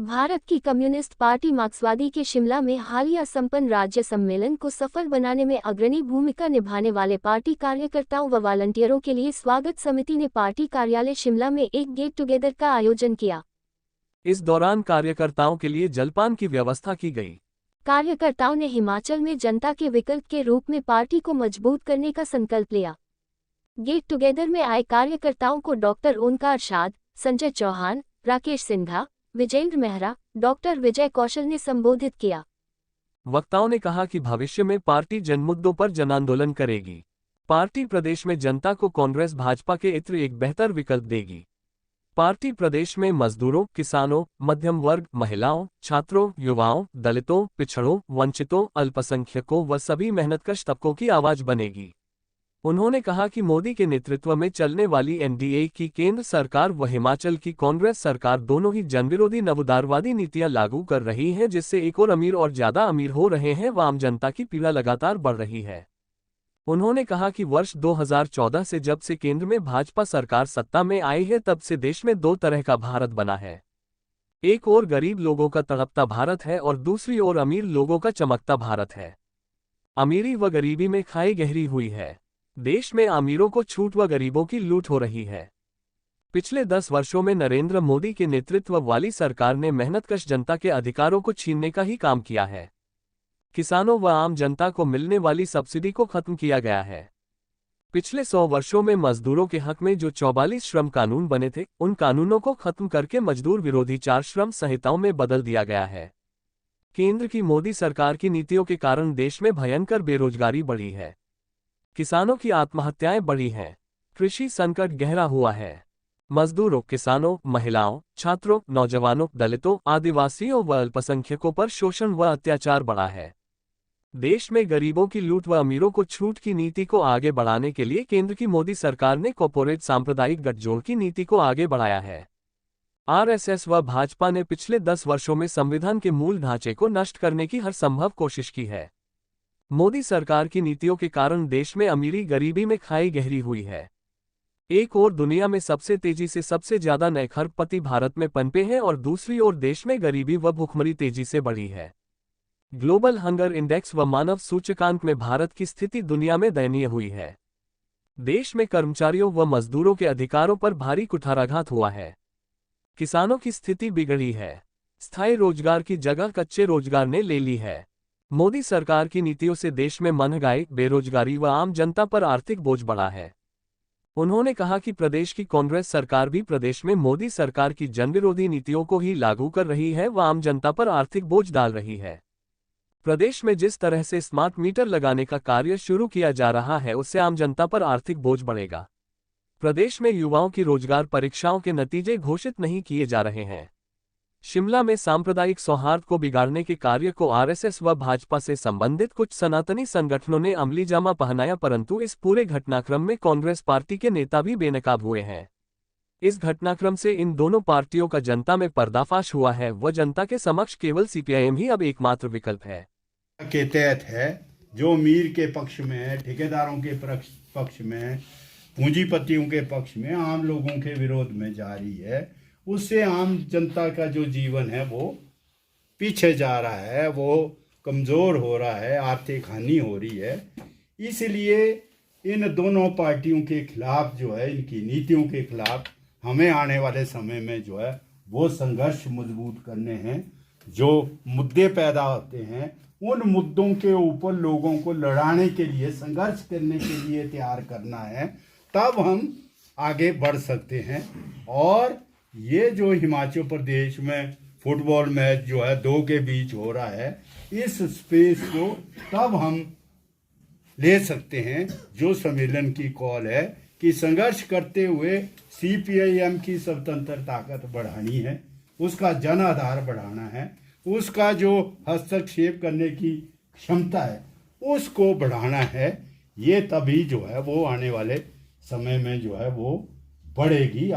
भारत की communist party मार्क्सवादी के शिमला में हालिया संपन्न राज्य सम्मेलन को सफल बनाने में अग्रणी भूमिका निभाने वाले पार्टी कार्यकर्ताओं व वॉलंटियरों के लिए स्वागत समिति ने पार्टी कार्यालय शिमला में एक गेट टुगेदर का आयोजन किया। इस दौरान कार्यकर्ताओं के लिए जलपान की व्यवस्था की गई। कार्यकर्ताओं ने हिमाचल में जनता के विकल्प के रूप में पार्टी को मजबूत करने का संकल्प लिया। गेट टुगेदर में आए कार्यकर्ताओं को डॉक्टर ओंकार शाद, संजय चौहान, राकेश सिंघा, विजेंद्र मेहरा, डॉक्टर विजय कौशल ने संबोधित किया। वक्ताओं ने कहा कि भविष्य में पार्टी जनमुद्दों पर जनांदोलन करेगी। पार्टी प्रदेश में जनता को कांग्रेस भाजपा के इत्र एक बेहतर विकल्प देगी। पार्टी प्रदेश में मजदूरों, किसानों, मध्यम वर्ग, महिलाओं, छात्रों, युवाओं, दलितों, पिछड़ों, वंचितों, अल्पसंख्यकों व सभी मेहनतकश तबकों की आवाज बनेगी। उन्होंने कहा कि मोदी के नेतृत्व में चलने वाली एनडीए की केंद्र सरकार व हिमाचल की कांग्रेस सरकार दोनों ही जनविरोधी नवोदारवादी नीतियां लागू कर रही हैं, जिससे एक और अमीर और ज्यादा अमीर हो रहे हैं व आम जनता की पीड़ा लगातार बढ़ रही है। उन्होंने कहा कि वर्ष 2014 से जब से केंद्र में भाजपा सरकार सत्ता में आई है तब से देश में दो तरह का भारत बना है। एक ओर गरीब लोगों का तड़पता भारत है और दूसरी ओर अमीर लोगों का चमकता भारत है। अमीरी व गरीबी में खाई गहरी हुई है। देश में अमीरों को छूट व गरीबों की लूट हो रही है। पिछले 10 वर्षों में नरेंद्र मोदी के नेतृत्व वाली सरकार ने मेहनतकश जनता के अधिकारों को छीनने का ही काम किया है। किसानों व आम जनता को मिलने वाली सब्सिडी को खत्म किया गया है। पिछले 100 वर्षों में मजदूरों के हक में जो 44 श्रम कानून बने थे, उन कानूनों को खत्म करके मजदूर विरोधी 4 श्रम संहिताओं में बदल दिया गया है। केंद्र की मोदी सरकार की नीतियों के कारण देश में भयंकर बेरोजगारी बढ़ी है। किसानों की आत्महत्याएं बढ़ी हैं। कृषि संकट गहरा हुआ है। मजदूरों, किसानों, महिलाओं, छात्रों, नौजवानों, दलितों, आदिवासियों व अल्पसंख्यकों पर शोषण व अत्याचार बढ़ा है। देश में गरीबों की लूट व अमीरों को छूट की नीति को आगे बढ़ाने के लिए केंद्र की मोदी सरकार ने कॉर्पोरेट सांप्रदायिक गठजोड़ की नीति को आगे बढ़ाया है। आरएसएस व भाजपा ने पिछले 10 वर्षों में संविधान के मूल ढांचे को नष्ट करने की हर संभव कोशिश की है। मोदी सरकार की नीतियों के कारण देश में अमीरी गरीबी में खाई गहरी हुई है। एक ओर दुनिया में सबसे तेजी से सबसे ज्यादा नए खरबपति भारत में पनपे हैं और दूसरी ओर देश में गरीबी व भुखमरी तेजी से बढ़ी है। ग्लोबल हंगर इंडेक्स व मानव सूचकांक में भारत की स्थिति दुनिया में दयनीय हुई है। देश में कर्मचारियों व मजदूरों के अधिकारों पर भारी कुठाराघात हुआ है। किसानों की स्थिति बिगड़ी है। स्थायी रोजगार की जगह कच्चे रोजगार ने ले ली है। मोदी सरकार की नीतियों से देश में महंगाई, बेरोजगारी व आम जनता पर आर्थिक बोझ बढ़ा है। उन्होंने कहा कि प्रदेश की कांग्रेस सरकार भी प्रदेश में मोदी सरकार की जनविरोधी नीतियों को ही लागू कर रही है व आम जनता पर आर्थिक बोझ डाल रही है। प्रदेश में जिस तरह से स्मार्ट मीटर लगाने का कार्य शुरू किया जा रहा है, उससे आम जनता पर आर्थिक बोझ बढ़ेगा। प्रदेश में युवाओं की रोजगार परीक्षाओं के नतीजे घोषित नहीं किए जा रहे हैं। शिमला में सांप्रदायिक सौहार्द को बिगाड़ने के कार्य को आरएसएस व भाजपा से संबंधित कुछ सनातनी संगठनों ने अमली जामा पहनाया, परंतु इस पूरे घटनाक्रम में कांग्रेस पार्टी के नेता भी बेनकाब हुए हैं। इस घटनाक्रम से इन दोनों पार्टियों का जनता में पर्दाफाश हुआ है व जनता के समक्ष केवल सीपीआईएम ही अब एकमात्र विकल्प है। के तहत है जो अमीर के पक्ष में है, ठेकेदारों के पक्ष में, पूंजीपतियों के पक्ष में, आम लोगों के विरोध में जा रही है, उससे आम जनता का जो जीवन है वो पीछे जा रहा है, वो कमज़ोर हो रहा है, आर्थिक हानि हो रही है। इसलिए इन दोनों पार्टियों के खिलाफ जो है, इनकी नीतियों के खिलाफ हमें आने वाले समय में जो है वो संघर्ष मजबूत करने हैं। जो मुद्दे पैदा होते हैं उन मुद्दों के ऊपर लोगों को लड़ाने के लिए, संघर्ष करने के लिए तैयार करना है, तब हम आगे बढ़ सकते हैं। और ये जो हिमाचल प्रदेश में फुटबॉल मैच जो है दो के बीच हो रहा है, इस स्पेस को तब हम ले सकते हैं जो सम्मेलन की कॉल है कि संघर्ष करते हुए सीपीआईएम की स्वतंत्र ताकत बढ़ानी है, उसका जन आधार बढ़ाना है, उसका जो हस्तक्षेप करने की क्षमता है उसको बढ़ाना है। ये तभी जो है वो आने वाले समय में जो है वो बढ़ेगी।